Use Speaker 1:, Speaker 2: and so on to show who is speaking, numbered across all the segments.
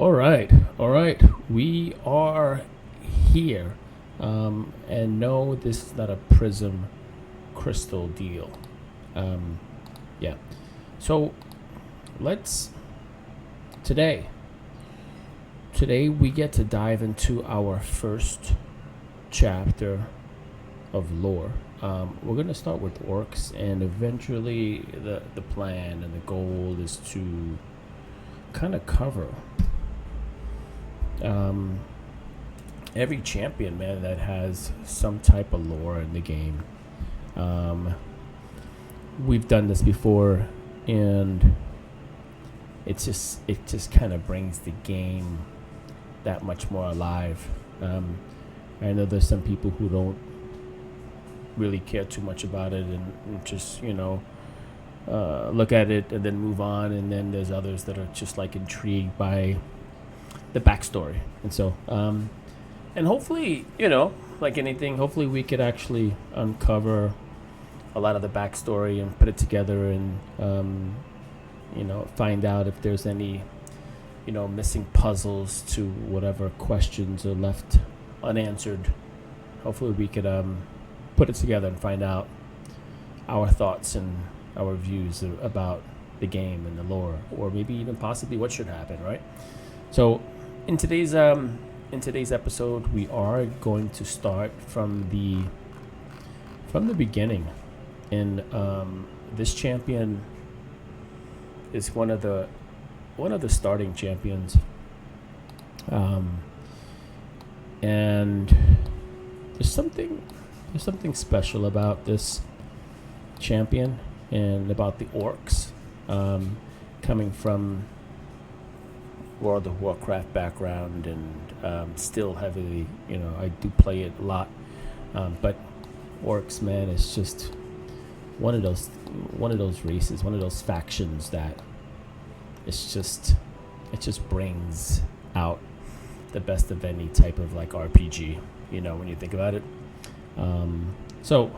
Speaker 1: All right. We are here. And no, this is not a prism crystal deal. Um, yeah. So let's today. Today we get to dive into our first chapter of lore. We're gonna start with orcs, and eventually the plan and the goal is to kind of cover um, every champion, man, that has some type of lore in the game. Um, we've done this before, and it just kind of brings the game that much more alive. I know there's some people who don't really care too much about it and just look at it and then move on, and then there's others that are just like intrigued by the backstory. And so and hopefully, like anything, hopefully we could actually uncover a lot of the backstory and put it together, and find out if there's any missing puzzles to whatever questions are left unanswered. Hopefully we could put it together and find out our thoughts and our views about the game and the lore, or maybe even possibly what should happen, right? So in today's episode, we are going to start from the beginning. And this champion is one of the starting champions, and there's something special about this champion and about the orcs, coming from World of Warcraft background, and still heavily, I do play it a lot, but orcs, man, is just one of those races, one of those factions that it just brings out the best of any type of like RPG, when you think about it. So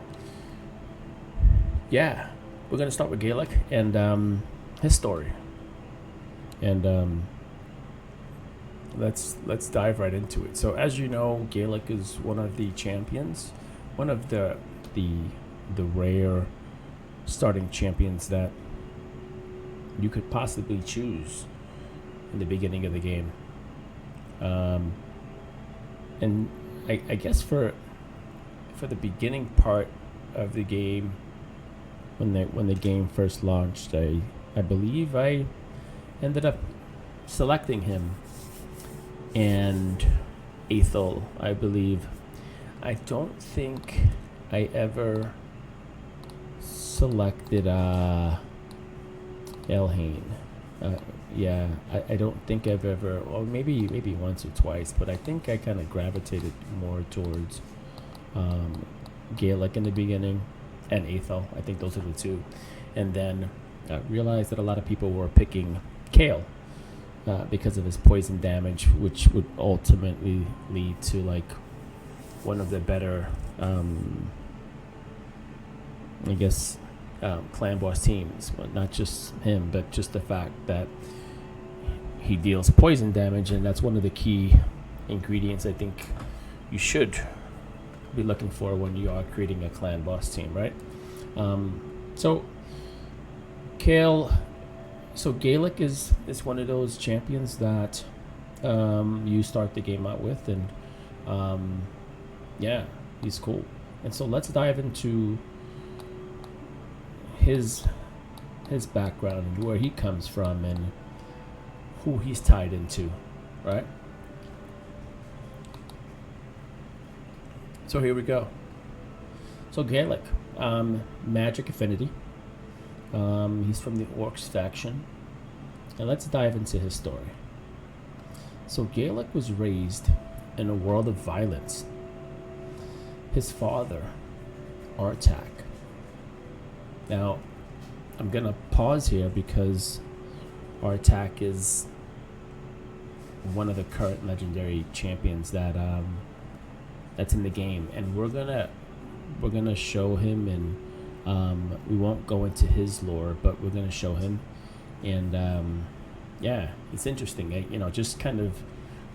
Speaker 1: yeah, we're gonna start with GALEK and his story, and let's dive right into it. So as you know, GALEK is one of the champions, one of the rare starting champions that you could possibly choose in the beginning of the game. And I guess for the beginning part of the game, when the game first launched, I believe I ended up selecting him and Ethel, I believe. I don't think I ever selected Elhain. Yeah, I don't think I've ever, or maybe once or twice, but I think I kind of gravitated more towards GALEK in the beginning, and Ethel. I think those are the two. And then I realized that a lot of people were picking Kale because of his poison damage, which would ultimately lead to like one of the better, I guess, clan boss teams. Well, not just him, but just the fact that he deals poison damage, and that's one of the key ingredients I think you should be looking for when you are creating a clan boss team, right? So GALEK is one of those champions that you start the game out with, and yeah, he's cool. And so let's dive into his background and where he comes from and who he's tied into, right? So here we go. So GALEK, magic affinity. He's from the orcs faction, and let's dive into his story. So GALEK was raised in a world of violence. His father, Artak. Now, I'm gonna pause here because Artak is one of the current legendary champions that's in the game, and we're gonna show him, and we won't go into his lore, but we're gonna show him, and Yeah, it's interesting. Just kind of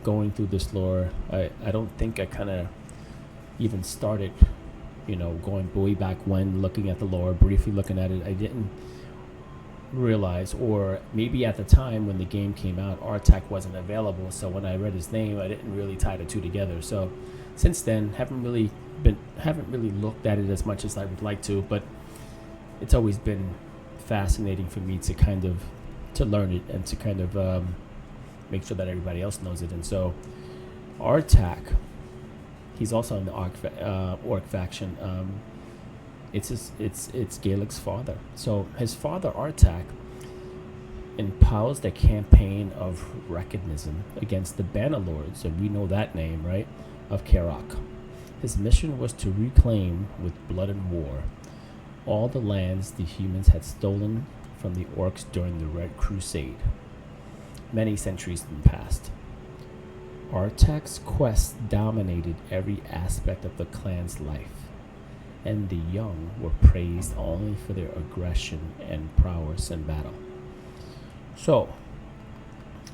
Speaker 1: going through this lore. I don't think I kind of even started, going way back when, looking at the lore, briefly looking at it. I didn't realize, or maybe at the time when the game came out, Artak wasn't available. So when I read his name, I didn't really tie the two together. So since then, haven't really looked at it as much as I would like to. But it's always been fascinating for me to kind of to learn it and to kind of make sure that everybody else knows it. And so Artak, he's also in the orc faction. It's Galek's father. So his father Artak espoused a campaign of recognition against the Bannerlords, and we know that name, right, of Karak. His mission was to reclaim, with blood and war, all the lands the humans had stolen from the orcs during the Red Crusade, many centuries in the past. Artak's quest dominated every aspect of the clan's life, and the young were praised only for their aggression and prowess in battle. So,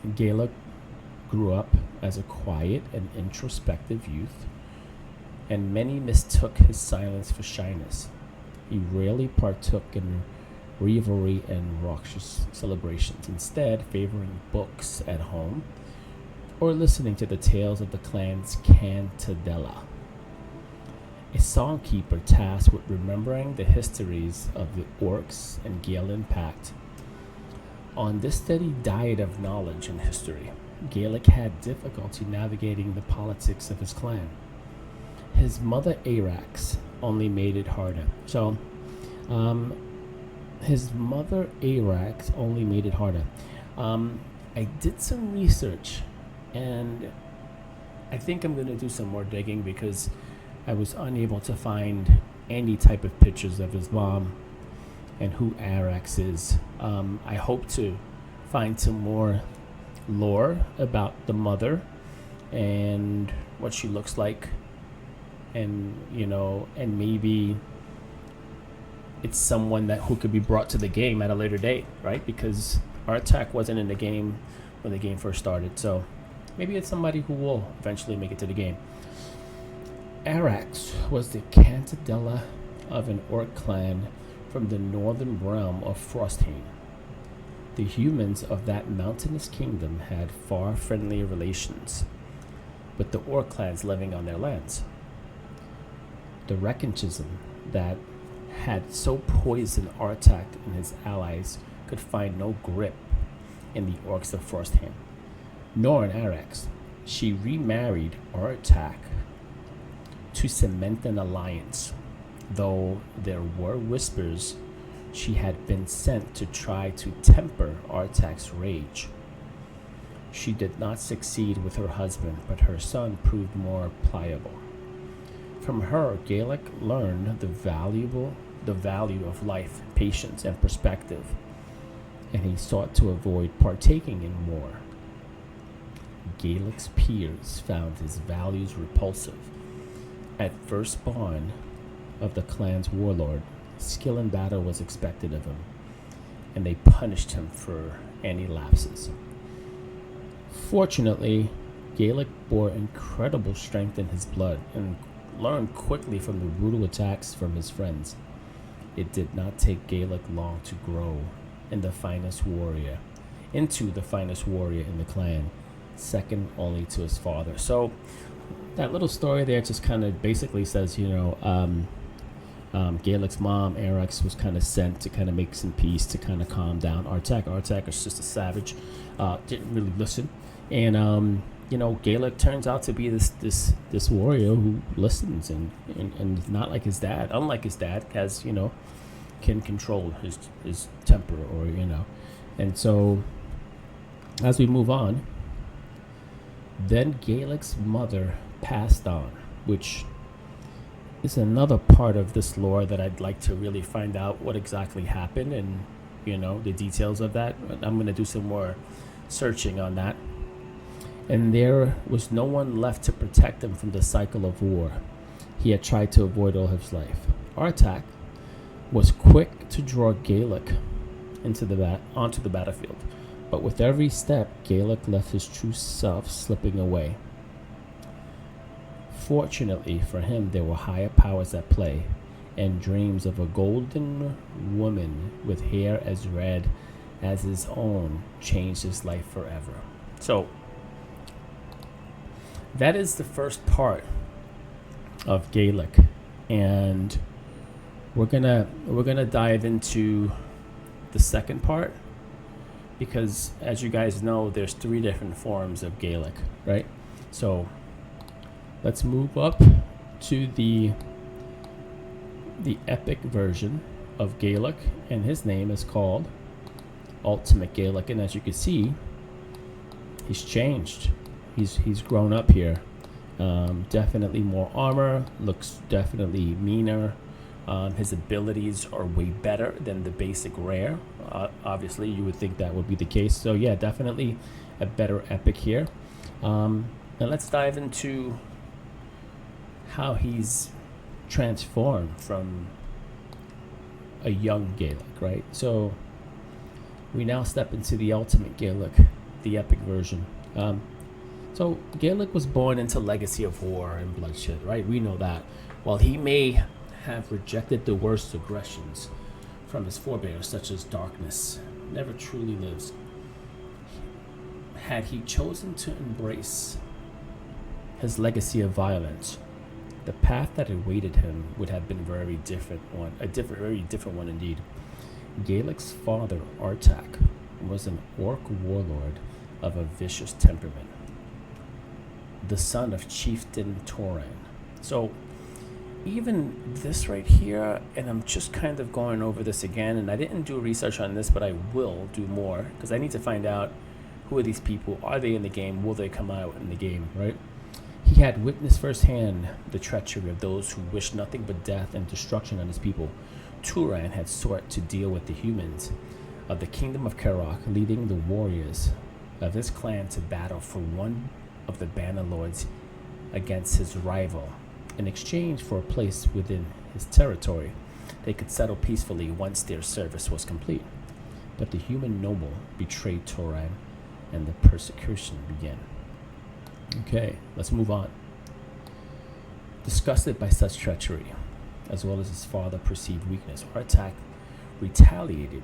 Speaker 1: Galek grew up as a quiet and introspective youth, and many mistook his silence for shyness. He rarely partook in revelry and raucous celebrations, instead favoring books at home or listening to the tales of the clan's Cantadella, a songkeeper tasked with remembering the histories of the orcs and Galen Pact. On this steady diet of knowledge and history, Galek had difficulty navigating the politics of his clan. His mother Arax only made it harder. His mother Arax only made it harder. I did some research, and I think I'm going to do some more digging because I was unable to find any type of pictures of his mom and who Arax is. I hope to find some more lore about the mother and what she looks like, and and maybe it's someone who could be brought to the game at a later date, right? Because Artak wasn't in the game when the game first started, so maybe it's somebody who will eventually make it to the game. Arax was the Cantadella of an orc clan from the northern realm of Frosthain. The humans of that mountainous kingdom had far friendlier relations with the orc clans living on their lands. The Rechanism that had so poisoned Artak and his allies could find no grip in the orcs of Frosthain, nor in Arax. She remarried Artak to cement an alliance, though there were whispers she had been sent to try to temper Artak's rage. She did not succeed with her husband, but her son proved more pliable. From her, Galek learned the value of life, patience, and perspective, and he sought to avoid partaking in war. Galek's peers found his values repulsive. At first spawn of the clan's warlord, skill in battle was expected of him, and they punished him for any lapses. Fortunately, Galek bore incredible strength in his blood and learned quickly from the brutal attacks from his friends. It did not take Galek long to grow into the finest warrior in the clan, second only to his father. So that little story there just kind of basically says, Galek's mom, Arax, was kind of sent to kind of make some peace, to kind of calm down Artak. Artak is just a savage, didn't really listen. And, Galek turns out to be this warrior who listens and not like his dad, unlike his dad, has, can control his temper And so as we move on, then Galek's mother passed on, which is another part of this lore that I'd like to really find out what exactly happened and, the details of that. I'm going to do some more searching on that. And there was no one left to protect him from the cycle of war he had tried to avoid all his life. Artak was quick to draw Galek onto the battlefield, But with every step, GALEK left his true self slipping away. Fortunately for him, there were higher powers at play, and dreams of a golden woman with hair as red as his own changed his life forever. So, that is the first part of GALEK, and we're gonna dive into the second part, because as you guys know, there's 3 different forms of GALEK, right? So let's move up to the epic version of GALEK, and his name is called Ultimate GALEK. And as you can see, he's changed. He's grown up here. Definitely more armor, looks definitely meaner. His abilities are way better than the basic rare. Obviously, you would think that would be the case. So yeah, definitely a better epic here. And let's dive into how he's transformed from a young GALEK, right? So we now step into the Ultimate GALEK, the epic version. So GALEK was born into legacy of war and bloodshed, right? We know that. While he may have rejected the worst aggressions from his forebears, such as darkness, never truly lives. Had he chosen to embrace his legacy of violence, the path that awaited him would have been very different one, very different one indeed. GALEK's father, Artak, was an orc warlord of a vicious temperament, the son of Chieftain Toran. So even this right here, and I'm just kind of going over this again, and I didn't do research on this, but I will do more, because I need to find out who are these people, are they in the game, will they come out in the game, right? He had witnessed firsthand the treachery of those who wished nothing but death and destruction on his people. Turan had sought to deal with the humans of the kingdom of Karok, leading the warriors of his clan to battle for one of the banner lords against his rival. In exchange for a place within his territory, they could settle peacefully once their service was complete. But the human noble betrayed Toran, and the persecution began. Okay, let's move on. Disgusted by such treachery, as well as his father's perceived weakness, Artak retaliated.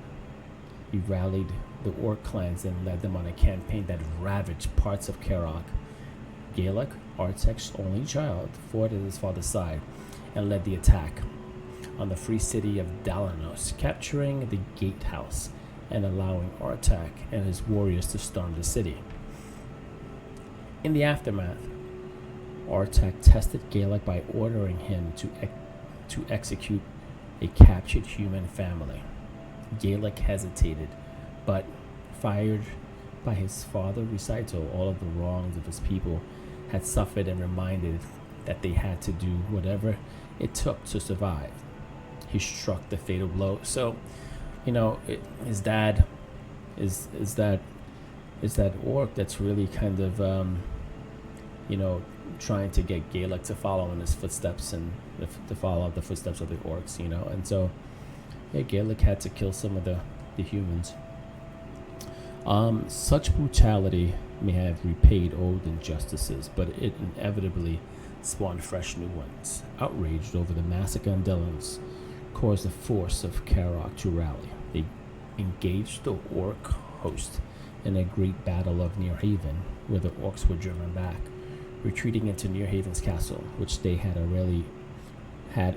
Speaker 1: He rallied the orc clans and led them on a campaign that ravaged parts of Karok. GALEK, Artak's only child, fought at his father's side and led the attack on the free city of Dalanos, capturing the gatehouse and allowing Artak and his warriors to storm the city. In the aftermath, Artak tested GALEK by ordering him to execute a captured human family. GALEK hesitated, but fired by his father recital all of the wrongs of his people had suffered and reminded that they had to do whatever it took to survive. He struck the fatal blow. So, his dad is that orc that's really kind of trying to get GALEK to follow in his footsteps and to follow the footsteps of the orcs, and so GALEK had to kill some of the humans. Such brutality may have repaid old injustices, but it inevitably spawned fresh new ones. Outraged over the massacre on Delans caused the force of Karok to rally. They engaged the orc host in a great battle of Nearhaven, where the orcs were driven back, retreating into Nearhaven's castle, which they had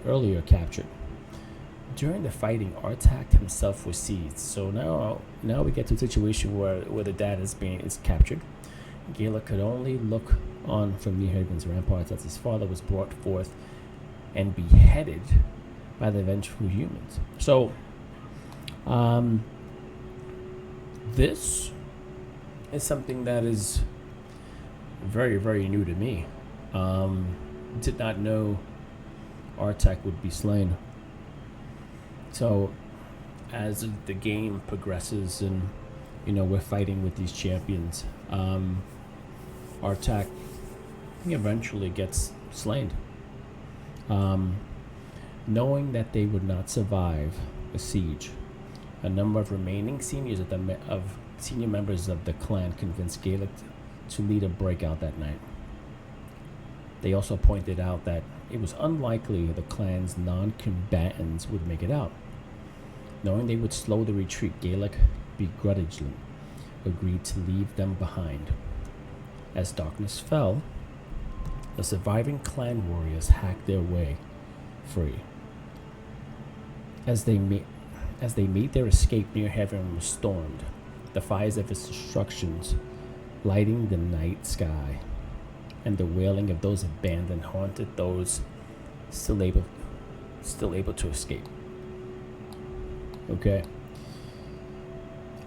Speaker 1: earlier captured. During the fighting, Artak himself was seized. So now we get to a situation where the dad is captured. GALEK could only look on from Nearhaven's ramparts as his father was brought forth and beheaded by the vengeful humans. So, this is something that is very, very new to me. Did not know Artak would be slain. So, as the game progresses and we're fighting with these champions, Artak eventually gets slain. Knowing that they would not survive a siege, a number of remaining seniors of senior members of the clan convinced GALEK to lead a breakout that night. They also pointed out that it was unlikely the clan's non-combatants would make it out. Knowing they would slow the retreat, GALEK begrudgingly agreed to leave them behind. As darkness fell, the surviving clan warriors hacked their way free. As they made their escape near heaven was stormed, the fires of its destructions lighting the night sky, and the wailing of those abandoned haunted those still able to escape. Okay.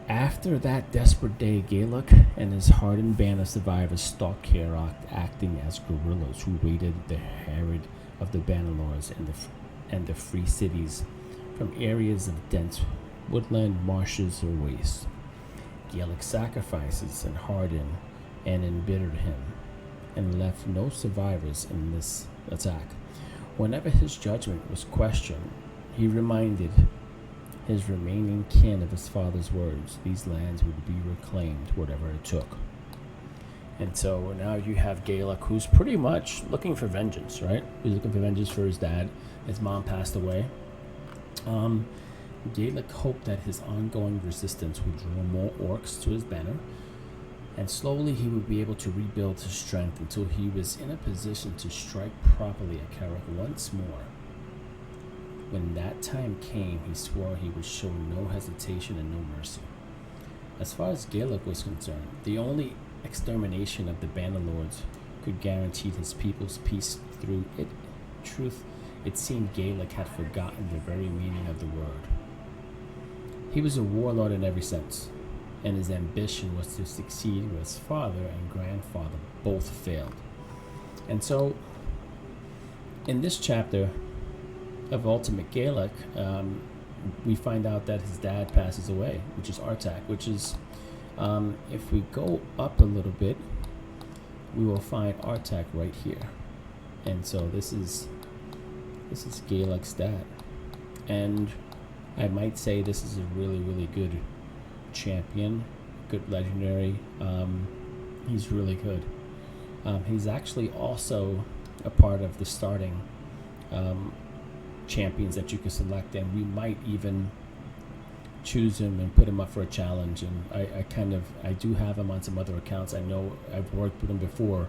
Speaker 1: After that desperate day, GALEK and his hardened band of survivors stalked Karak, acting as guerrillas who raided the herd of the Bannerlords and the free cities from areas of dense woodland, marshes, or wastes. GALEK sacrifices and hardened and embittered him, and left no survivors in this attack. Whenever his judgment was questioned, he reminded his remaining kin of his father's words: these lands would be reclaimed, whatever it took. And so now you have GALEK, who's pretty much looking for vengeance, right? He's looking for vengeance for his dad. His mom passed away. GALEK hoped that his ongoing resistance would draw more orcs to his banner, and slowly he would be able to rebuild his strength until he was in a position to strike properly at Karak once more. When that time came, he swore he would show no hesitation and no mercy. As far as GALEK was concerned, the only extermination of the Bannerlords could guarantee his people's peace. Through it, truth, it seemed GALEK had forgotten the very meaning of the word. He was a warlord in every sense, and his ambition was to succeed where his father and grandfather both failed. And so, in this chapter of Ultimate GALEK, we find out that his dad passes away, which is Artak, which is, if we go up a little bit, we will find Artak right here. And so this is GALEK's dad. And I might say this is a really, really good champion, good legendary. He's really good. He's actually also a part of the starting champions that you can select, and we might even choose him and put him up for a challenge. And I do have him on some other accounts. I know I've worked with him before.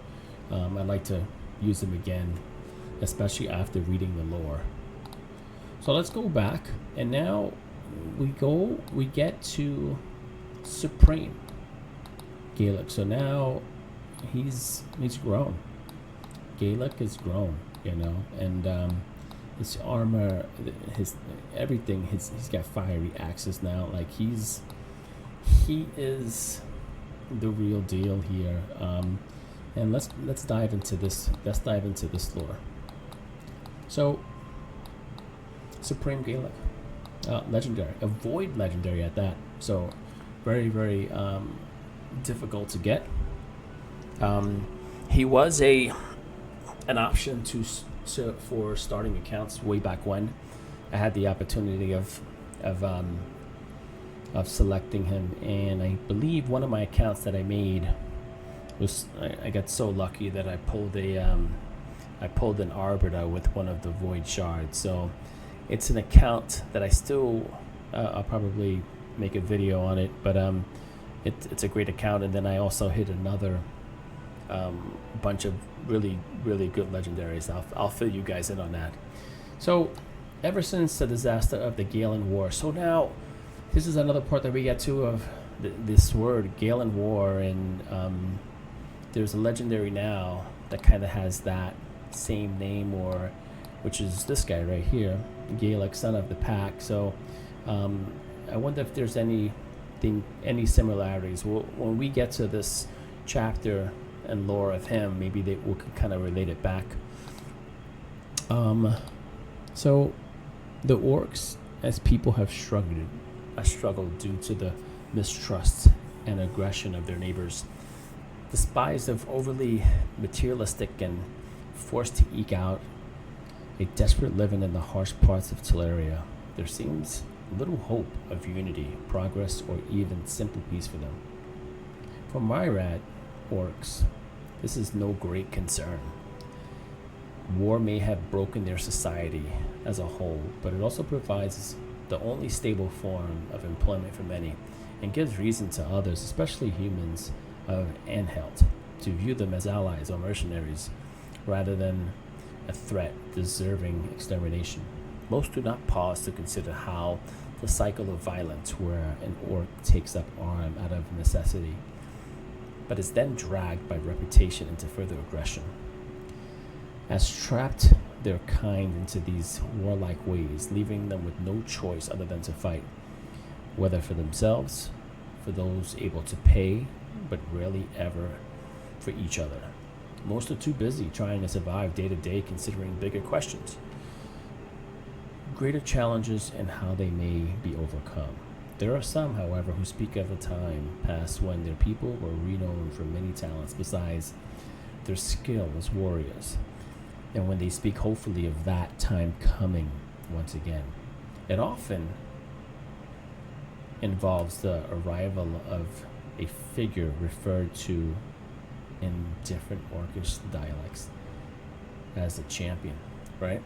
Speaker 1: I'd like to use him again, especially after reading the lore. So let's go back, and now we get to Supreme GALEK. So now he's grown. GALEK is grown, and his armor, his everything, he's got fiery axes now. Like he is the real deal here. And let's dive into this. Let's dive into this lore. So Supreme GALEK, legendary, a void legendary at that. So very, very difficult to get. He was an option for starting accounts way back when. I had the opportunity of selecting him, and I believe one of my accounts that I made was I got so lucky that I pulled an Arbiter with one of the void shards. So it's an account that I still I'll probably make a video on it, but it's a great account. And then I also hit another bunch of really, really good legendaries. I'll fill you guys in on that. So ever since the disaster of the Galen War, so now this is another part that we get to of this word Galen War, and there's a legendary now that kind of has that same name, or which is this guy right here, GALEK, son of the pack. So I wonder if there's any similarities. When we get to this chapter and lore of him, maybe we can kind of relate it back. So the orcs as people have struggled due to the mistrust and aggression of their neighbors. Despised of overly materialistic and forced to eke out a desperate living in the harsh parts of Teleria, there seems little hope of unity, progress, or even simple peace for them. For myriad orcs, this is no great concern. War may have broken their society as a whole, but it also provides the only stable form of employment for many and gives reason to others, especially humans of Anhelt, to view them as allies or mercenaries rather than a threat deserving extermination. Most do not pause to consider how the cycle of violence where an orc takes up arm out of necessity, but is then dragged by reputation into further aggression, has trapped their kind into these warlike ways, leaving them with no choice other than to fight, whether for themselves, for those able to pay, but rarely ever for each other. Most are too busy trying to survive day to day, considering bigger questions, greater challenges, and how they may be overcome. There are some, however, who speak of a time past when their people were renowned for many talents besides their skill as warriors, and when they speak hopefully of that time coming once again. It often involves the arrival of a figure referred to in different orcish dialects as a champion, right?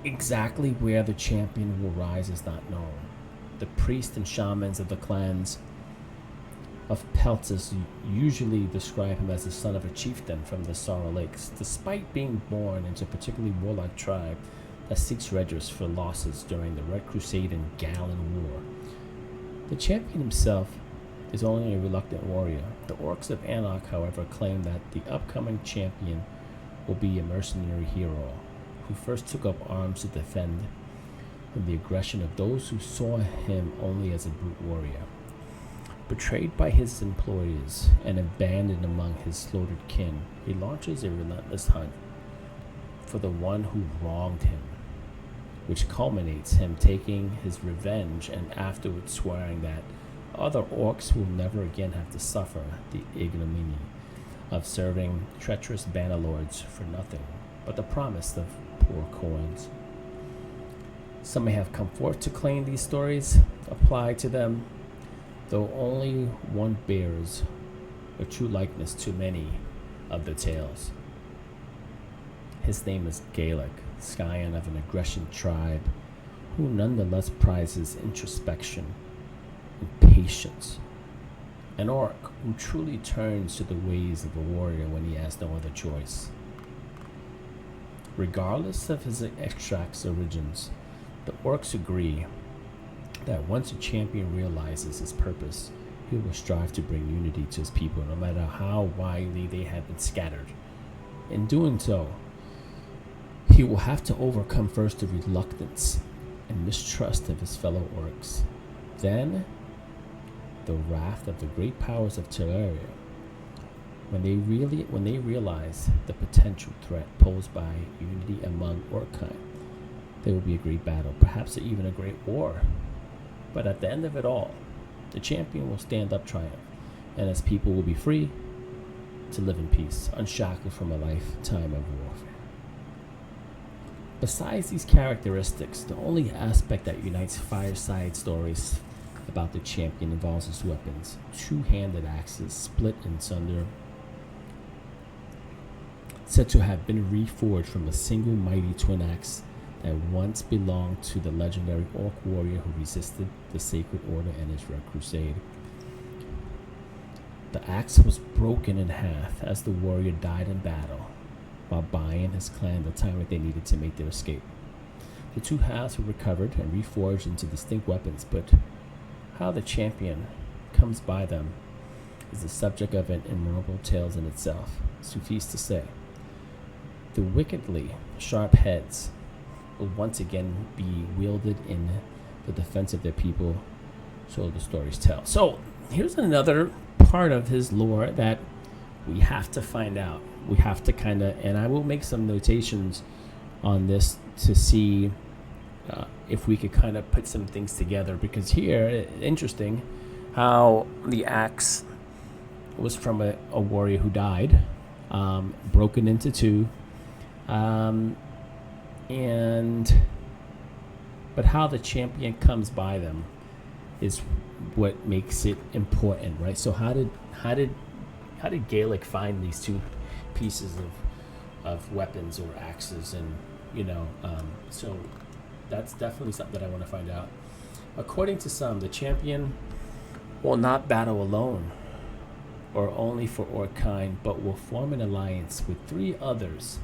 Speaker 1: Exactly where the champion will rise is not known. The priests and shamans of the clans of Peltis usually describe him as the son of a chieftain from the Sorrow Lakes, despite being born into a particularly warlike tribe that seeks redress for losses during the Red Crusade and GALEK War. The champion himself is only a reluctant warrior. The orcs of Anarch, however, claim that the upcoming champion will be a mercenary hero who first took up arms to defend from the aggression of those who saw him only as a brute warrior. Betrayed by his employees and abandoned among his slaughtered kin, he launches a relentless hunt for the one who wronged him, which culminates him taking his revenge and afterwards swearing that other orcs will never again have to suffer the ignominy of serving treacherous bannerlords for nothing but the promise of poor coins. Some may have come forth to claim these stories apply to them, though only one bears a true likeness to many of the tales. His name is GALEK, scion of an aggression tribe, who nonetheless prizes introspection and patience. An orc who truly turns to the ways of a warrior when he has no other choice. Regardless of his extract's origins, the orcs agree that once a champion realizes his purpose, he will strive to bring unity to his people, no matter how widely they have been scattered. In doing so, he will have to overcome first the reluctance and mistrust of his fellow orcs, then the wrath of the great powers of Terraria. When they realize the potential threat posed by unity among orckind, there will be a great battle, perhaps even a great war. But at the end of it all, the champion will stand up triumph, and his people will be free to live in peace, unshackled from a lifetime of warfare. Besides these characteristics, the only aspect that unites fireside stories about the champion involves his weapons. Two-handed axes split in sunder, said to have been reforged from a single mighty twin axe that once belonged to the legendary orc warrior who resisted the Sacred Order and his Red Crusade. The axe was broken in half as the warrior died in battle, while buying his clan the time that they needed to make their escape. The two halves were recovered and reforged into distinct weapons, but how the champion comes by them is the subject of an innumerable tales in itself. Suffice to say, the wickedly sharp heads will once again be wielded in the defense of their people, so the stories tell. So here's another part of his lore that we have to find out. We have to and I will make some notations on this to see if we could kind of put some things together, because here, interesting how the axe was from a warrior who died, broken into two, and but how the champion comes by them is what makes it important, right? So how did GALEK find these two pieces of weapons or axes, and so that's definitely something that I want to find out. According to some, the champion will not battle alone or only for Orkine, but will form an alliance with 3 others.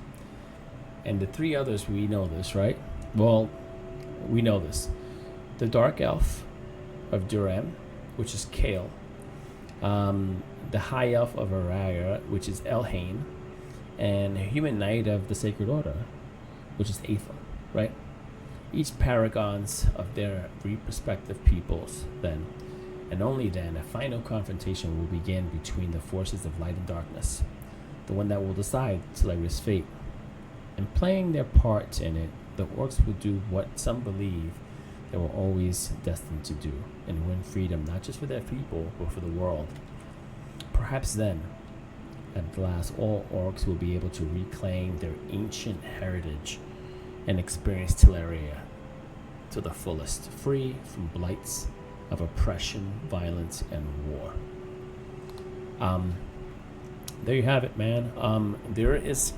Speaker 1: And the 3 others, we know this, right? Well, we know this. The Dark Elf of Durham, which is Kale. The High Elf of Araya, which is Elhain. And a Human Knight of the Sacred Order, which is Aether, right? Each paragons of their respective peoples, then. And only then, a final confrontation will begin between the forces of light and darkness, the one that will decide Teleria's fate. And playing their part in it, the orcs will do what some believe they were always destined to do, and win freedom not just for their people, but for the world. Perhaps then, at last, all orcs will be able to reclaim their ancient heritage and experience Teleria to the fullest, free from blights of oppression, violence, and war. There you have it, man. There is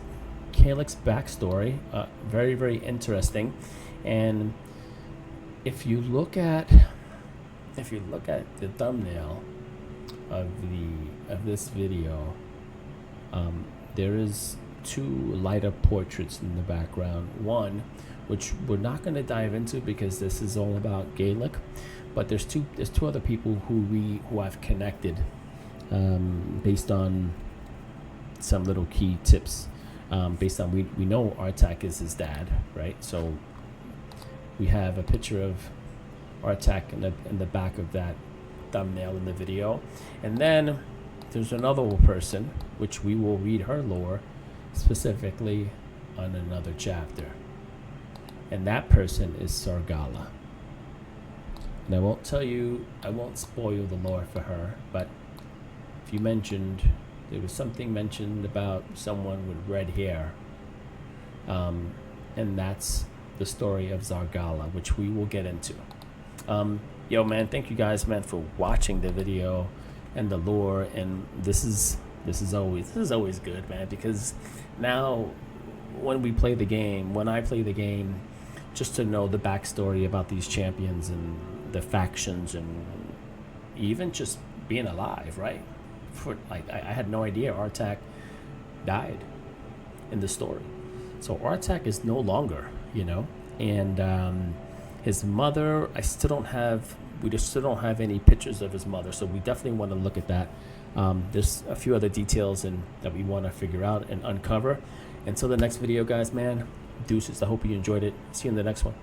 Speaker 1: GALEK's backstory, very, very interesting. And if you look at the thumbnail of this video, there is 2 light-up portraits in the background. One, which we're not going to dive into because this is all about GALEK, but there's two other people who I've connected based on some little key tips. Based on we know Artak is his dad, right? So we have a picture of Artak in the back of that thumbnail in the video, and then there's another person which we will read her lore specifically on another chapter, and that person is Sargala. And I won't spoil the lore for her, but if you mentioned, there was something mentioned about someone with red hair, and that's the story of Zargala, which we will get into. Yo, man, thank you guys, man, for watching the video and the lore. And this is always good, man, because now when I play the game, just to know the backstory about these champions and the factions, and even just being alive, right? I had no idea Artak died in the story. So Artak is no longer, and his mother, we just still don't have any pictures of his mother, so we definitely want to look at that. There's a few other details that we want to figure out and uncover. Until the next video, guys, man, deuces. I hope you enjoyed it. See you in the next one.